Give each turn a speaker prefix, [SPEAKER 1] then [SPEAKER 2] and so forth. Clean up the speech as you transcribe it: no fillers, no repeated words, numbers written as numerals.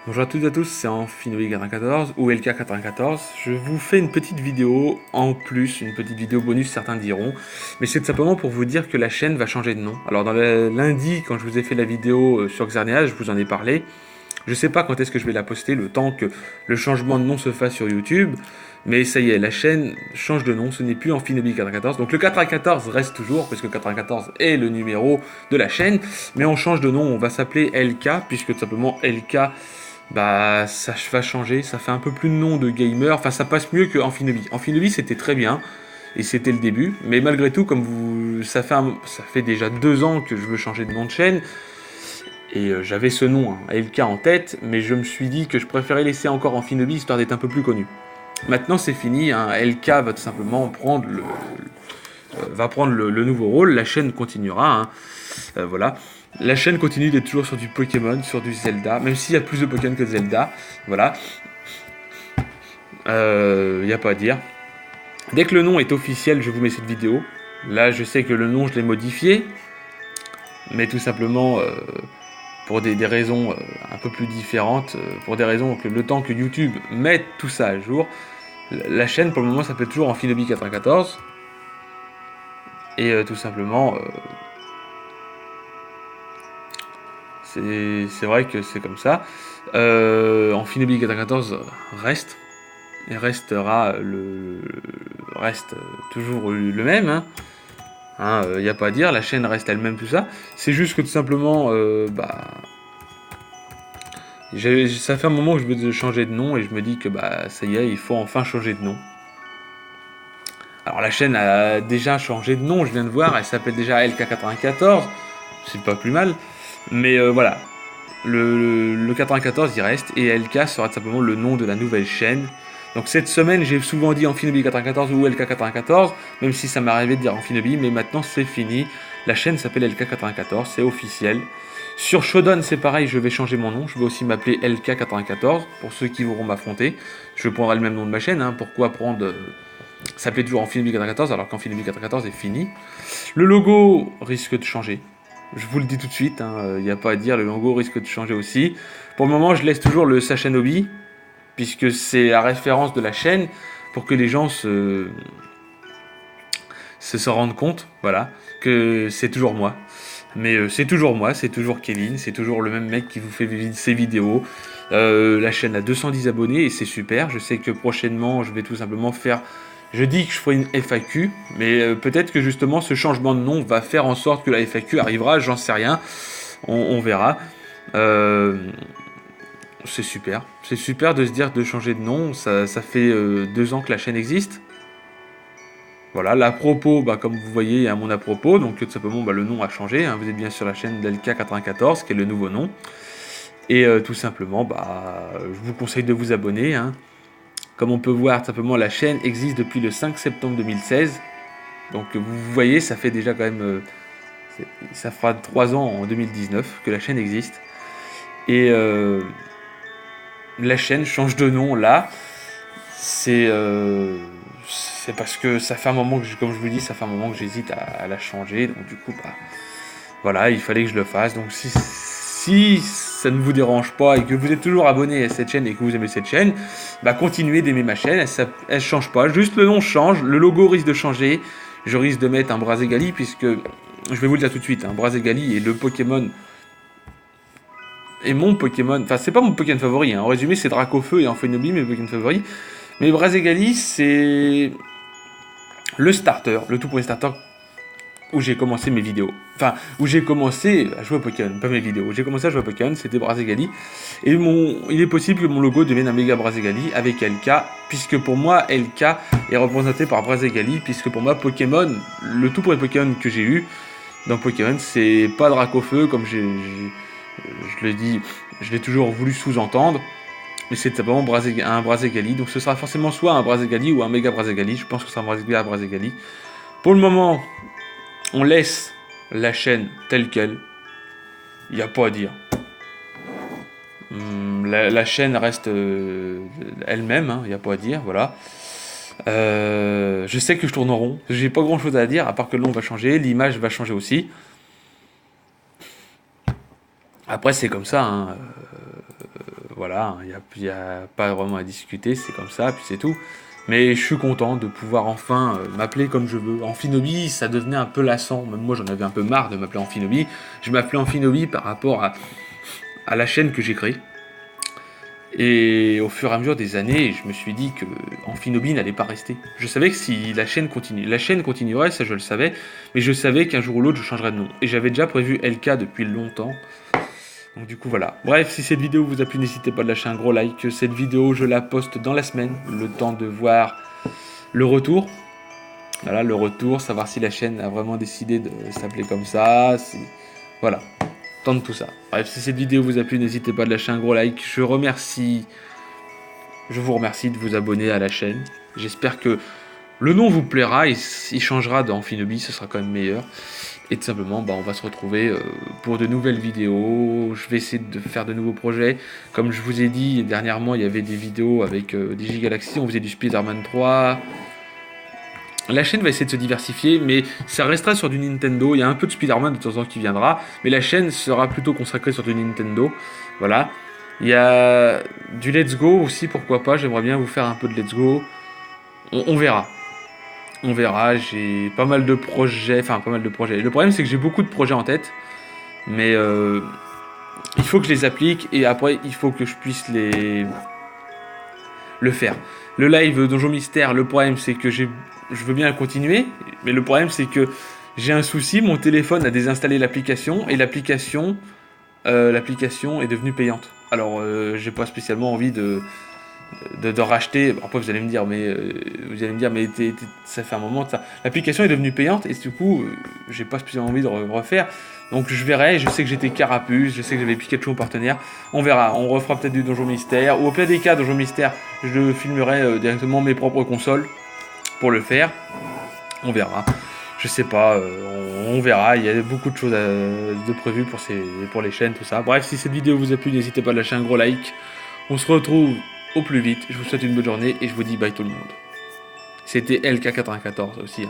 [SPEAKER 1] Bonjour à toutes et à tous, c'est Amphinobi94 ou LK94. Je vous fais une petite vidéo en plus, une petite vidéo bonus, certains diront. Mais c'est tout simplement pour vous dire que la chaîne va changer de nom. Alors dans le lundi, quand je vous ai fait la vidéo sur Xerneas, je vous en ai parlé. Je sais pas quand est-ce que je vais la poster, le temps que le changement de nom se fasse sur YouTube. Mais ça y est, la chaîne change de nom, ce n'est plus Amphinobi94. Donc le 94 reste toujours, puisque 94 est le numéro de la chaîne. Mais on change de nom, on va s'appeler LK, puisque tout simplement LK, bah ça va changer, ça fait un peu plus de nom de gamer, enfin ça passe mieux que Amphinobi. Amphinobi c'était très bien, et c'était le début, mais malgré tout, comme vous, ça fait déjà 2 ans que je veux changer de nom de chaîne, et j'avais ce nom, hein, LK en tête, mais je me suis dit que je préférais laisser encore Amphinobi histoire d'être un peu plus connu. Maintenant c'est fini, hein, LK va tout simplement prendre le nouveau rôle, la chaîne continuera, hein, voilà. La chaîne continue d'être toujours sur du Pokémon, sur du Zelda, même s'il y a plus de Pokémon que de Zelda, voilà. Y a pas à dire. Dès que le nom est officiel, je vous mets cette vidéo. Là, je sais que le nom, je l'ai modifié, mais tout simplement pour des raisons un peu plus différentes, pour des raisons que le temps que YouTube mette tout ça à jour. La chaîne, pour le moment, s'appelle toujours Amphinobi94. Et tout simplement, c'est vrai que c'est comme ça. Amphinobi 94 reste. Et reste toujours le même. Hein. Y a pas à dire, la chaîne reste elle-même, tout ça. C'est juste que tout simplement, ça fait un moment que je veux changer de nom et je me dis que bah ça y est, il faut enfin changer de nom. Alors la chaîne a déjà changé de nom, je viens de voir, elle s'appelle déjà LK94, c'est pas plus mal. Mais voilà, le 94 il reste et LK sera tout simplement le nom de la nouvelle chaîne. Donc cette semaine j'ai souvent dit Amphinobi 94 ou LK94, même si ça m'est arrivé de dire Amphinobi, mais maintenant c'est fini. La chaîne s'appelle LK94, c'est officiel. Sur Shodan c'est pareil, je vais changer mon nom, je vais aussi m'appeler LK94 pour ceux qui voudront m'affronter. Je prendrai le même nom de ma chaîne, hein. Pourquoi prendre s'appelait toujours Amphinobi 94 alors qu'Amphinobi 94 est fini. Le logo risque de changer. Je vous le dis tout de suite, il n'y a pas à dire, le logo risque de changer aussi. Pour le moment, je laisse toujours le Sachanobi, puisque c'est la référence de la chaîne, pour que les gens se rendent compte, voilà, que c'est toujours moi. Mais c'est toujours moi, c'est toujours Kevin, c'est toujours le même mec qui vous fait ses vidéos. La chaîne a 210 abonnés et c'est super. Je sais que prochainement, je vais tout simplement faire... Je dis que je ferai une FAQ, mais peut-être que justement ce changement de nom va faire en sorte que la FAQ arrivera, j'en sais rien. On verra. C'est super. C'est super de se dire de changer de nom. Ça fait 2 ans que la chaîne existe. Voilà, l'à propos, comme vous voyez, il y a mon à propos, donc tout simplement le nom a changé, hein. Vous êtes bien sur la chaîne d'LK94, qui est le nouveau nom. Et tout simplement, je vous conseille de vous abonner. Hein. Comme on peut voir, tout simplement, la chaîne existe depuis le 5 septembre 2016. Donc vous voyez, ça fait déjà quand même... ça fera 3 ans en 2019 que la chaîne existe. Et la chaîne change de nom là. C'est parce que ça fait un moment que, comme je vous dis, ça fait un moment que j'hésite à la changer. Donc du coup, voilà, il fallait que je le fasse. Donc si ça ne vous dérange pas et que vous êtes toujours abonné à cette chaîne et que vous aimez cette chaîne, continuez d'aimer ma chaîne. Elle change pas, juste le nom change, le logo risque de changer. Je risque de mettre un Brazegali puisque, je vais vous le dire tout de suite, Brazegali est le Pokémon... Et mon Pokémon, enfin c'est pas mon Pokémon favori, hein. En résumé c'est Dracofeu et Amphinobi mes Pokémon favoris. Mais Brazegali c'est le starter, le tout premier starter où j'ai commencé mes vidéos. Enfin, où j'ai commencé à jouer à Pokémon, pas mes vidéos. Où j'ai commencé à jouer à Pokémon, c'était Brazegali. Et il est possible que mon logo devienne un méga Brazegali avec LK, puisque pour moi, LK est représenté par Brazegali, puisque pour moi, Pokémon, le tout premier Pokémon que j'ai eu dans Pokémon, c'est pas Dracofeu, comme je le dis, je l'ai toujours voulu sous-entendre. Mais c'est simplement un Brazegali, donc ce sera forcément soit un Brazegali ou un méga Brazegali. Je pense que ce sera un méga Brazegali. Pour le moment, on laisse la chaîne telle qu'elle. Il n'y a pas à dire. La chaîne reste elle-même, il n'y a pas à dire, voilà. Je sais que je tourne en rond. J'ai pas grand chose à dire, à part que le nom va changer, l'image va changer aussi. Après, c'est comme ça, voilà, il y a pas vraiment à discuter, c'est comme ça, puis c'est tout. Mais je suis content de pouvoir enfin m'appeler comme je veux. Amphinobi, ça devenait un peu lassant. Même moi, j'en avais un peu marre de m'appeler Amphinobi. Je m'appelais Amphinobi par rapport à la chaîne que j'ai créée. Et au fur et à mesure des années, je me suis dit que Amphinobi n'allait pas rester. Je savais que si la chaîne continuerait, ça je le savais, mais je savais qu'un jour ou l'autre je changerais de nom. Et j'avais déjà prévu LK depuis longtemps. Donc du coup voilà. Bref, si cette vidéo vous a plu, n'hésitez pas à lâcher un gros like. Cette vidéo, je la poste dans la semaine, le temps de voir le retour. Voilà, le retour, savoir si la chaîne a vraiment décidé de s'appeler comme ça. Voilà. De tout ça. Bref, si cette vidéo vous a plu, n'hésitez pas à lâcher un gros like. Je vous remercie de vous abonner à la chaîne. J'espère que le nom vous plaira, il changera dans Amphinobi, ce sera quand même meilleur. Et tout simplement, on va se retrouver pour de nouvelles vidéos. Je vais essayer de faire de nouveaux projets. Comme je vous ai dit, dernièrement, il y avait des vidéos avec DigiGalaxy, on faisait du Spider-Man 3... La chaîne va essayer de se diversifier, mais ça restera sur du Nintendo. Il y a un peu de Spider-Man de temps en temps qui viendra, mais la chaîne sera plutôt consacrée sur du Nintendo. Voilà. Il y a du Let's Go aussi, pourquoi pas. J'aimerais bien vous faire un peu de Let's Go. On verra. On verra. J'ai pas mal de projets. Enfin, pas mal de projets. Le problème, c'est que j'ai beaucoup de projets en tête, mais il faut que je les applique et après, il faut que je puisse le faire. Le live Donjon Mystère, le problème c'est que je veux bien continuer, mais le problème c'est que j'ai un souci, mon téléphone a désinstallé l'application et l'application est devenue payante. Alors j'ai pas spécialement envie de racheter. Après vous allez me dire mais ça fait un moment de ça. L'application est devenue payante et du coup j'ai pas spécialement envie de refaire. Donc je verrai, je sais que j'étais Carapuce, je sais que j'avais Pikachu en partenaire. On verra, on refera peut-être du Donjon Mystère. Ou au pire des cas, Donjon Mystère, je filmerai directement mes propres consoles pour le faire. On verra. Je sais pas, on verra. Il y a beaucoup de choses de prévues pour les chaînes, tout ça. Bref, si cette vidéo vous a plu, n'hésitez pas à lâcher un gros like. On se retrouve au plus vite. Je vous souhaite une bonne journée et je vous dis bye tout le monde. C'était LK94 aussi.